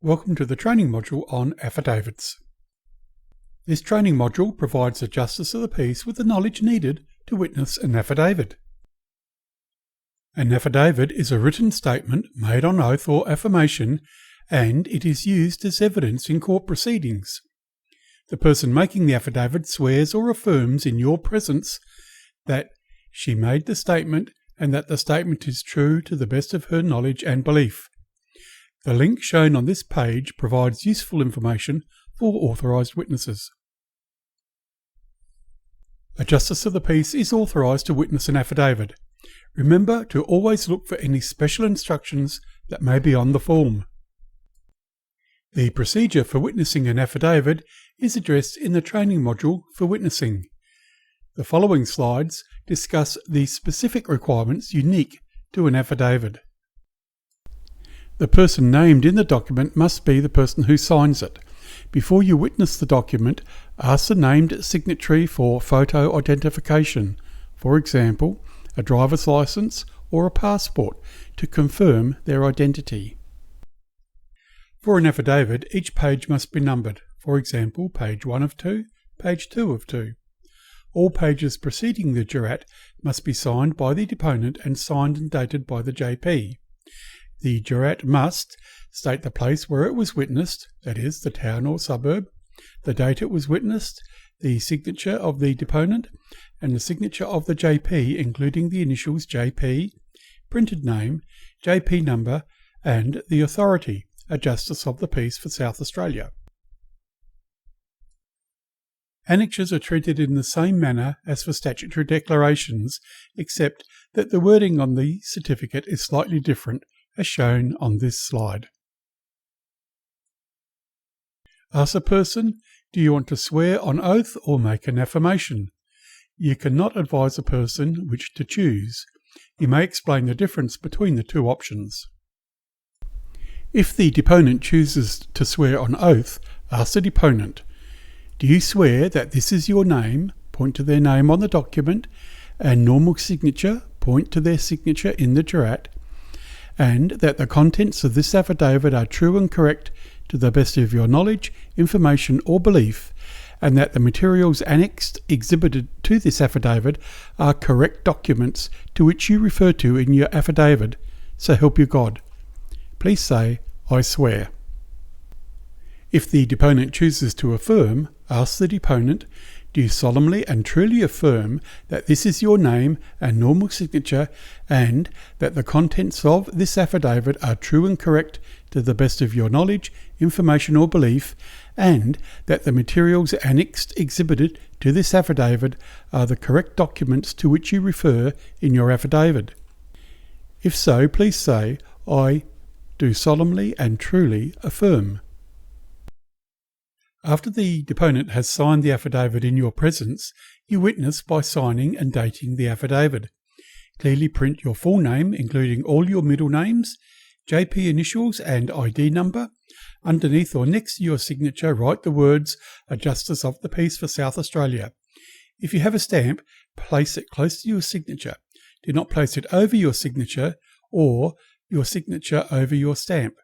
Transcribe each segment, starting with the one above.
Welcome to the training module on affidavits. This training module provides the Justice of the Peace with the knowledge needed to witness an affidavit. An affidavit is a written statement made on oath or affirmation, and it is used as evidence in court proceedings. The person making the affidavit swears or affirms in your presence that she made the statement and that the statement is true to the best of her knowledge and belief. The link shown on this page provides useful information for authorised witnesses. A Justice of the Peace is authorised to witness an affidavit. Remember to always look for any special instructions that may be on the form. The procedure for witnessing an affidavit is addressed in the training module for witnessing. The following slides discuss the specific requirements unique to an affidavit. The person named in the document must be the person who signs it. Before you witness the document, ask the named signatory for photo identification, for example, a driver's license or a passport, to confirm their identity. For an affidavit, each page must be numbered, for example, page 1 of 2, page 2 of 2. All pages preceding the jurat must be signed by the deponent and signed and dated by the JP. The jurat must state the place where it was witnessed, that is, the town or suburb, the date it was witnessed, the signature of the deponent, and the signature of the JP, including the initials JP, printed name, JP number, and the authority, a Justice of the Peace for South Australia. Annexures are treated in the same manner as for statutory declarations, except that the wording on the certificate is slightly different, as shown on this slide. Ask a person, do you want to swear on oath or make an affirmation? You cannot advise a person which to choose. You may explain the difference between the two options. If the deponent chooses to swear on oath, ask the deponent, do you swear that this is your name, point to their name on the document, and normal signature, point to their signature in the jurat, and that the contents of this affidavit are true and correct to the best of your knowledge, information or belief, and that the materials annexed exhibited to this affidavit are correct documents to which you refer to in your affidavit, so help you God. Please say, I swear. If the deponent chooses to affirm, ask the deponent, do you solemnly and truly affirm that this is your name and normal signature, and that the contents of this affidavit are true and correct to the best of your knowledge, information or belief, and that the materials annexed exhibited to this affidavit are the correct documents to which you refer in your affidavit? If so, please say, I do solemnly and truly affirm. After the deponent has signed the affidavit in your presence, you witness by signing and dating the affidavit. Clearly print your full name, including all your middle names, JP initials and ID number. Underneath or next to your signature, write the words, A Justice of the Peace for South Australia. If you have a stamp, place it close to your signature. Do not place it over your signature or your signature over your stamp.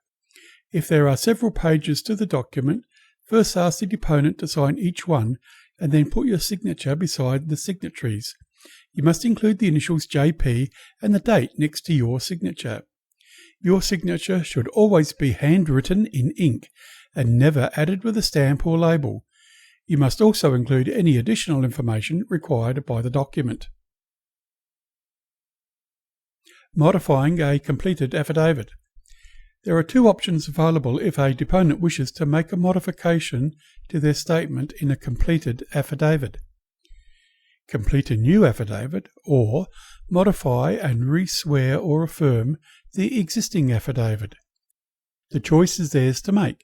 If there are several pages to the document, first ask the deponent to sign each one and then put your signature beside the signatories. You must include the initials JP and the date next to your signature. Your signature should always be handwritten in ink and never added with a stamp or label. You must also include any additional information required by the document. Modifying a completed affidavit. There are two options available if a deponent wishes to make a modification to their statement in a completed affidavit. Complete a new affidavit or modify and re-swear or affirm the existing affidavit. The choice is theirs to make.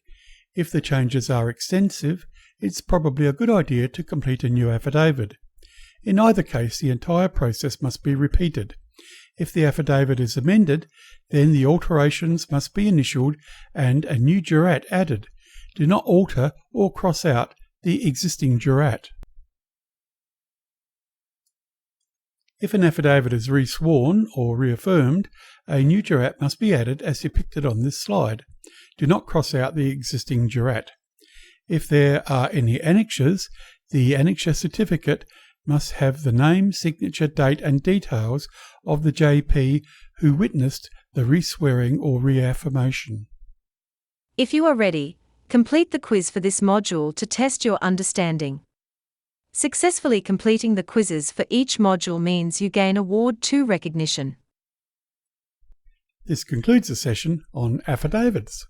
If the changes are extensive, it's probably a good idea to complete a new affidavit. In either case, the entire process must be repeated. If the affidavit is amended, then the alterations must be initialed and a new jurat added. Do not alter or cross out the existing jurat. If an affidavit is resworn or reaffirmed, a new jurat must be added as depicted on this slide. Do not cross out the existing jurat. If there are any annexures, the annexure certificate must have the name, signature, date and details of the JP who witnessed the reswearing or reaffirmation. If you are ready, complete the quiz for this module to test your understanding. Successfully completing the quizzes for each module means you gain Award 2 recognition. This concludes the session on affidavits.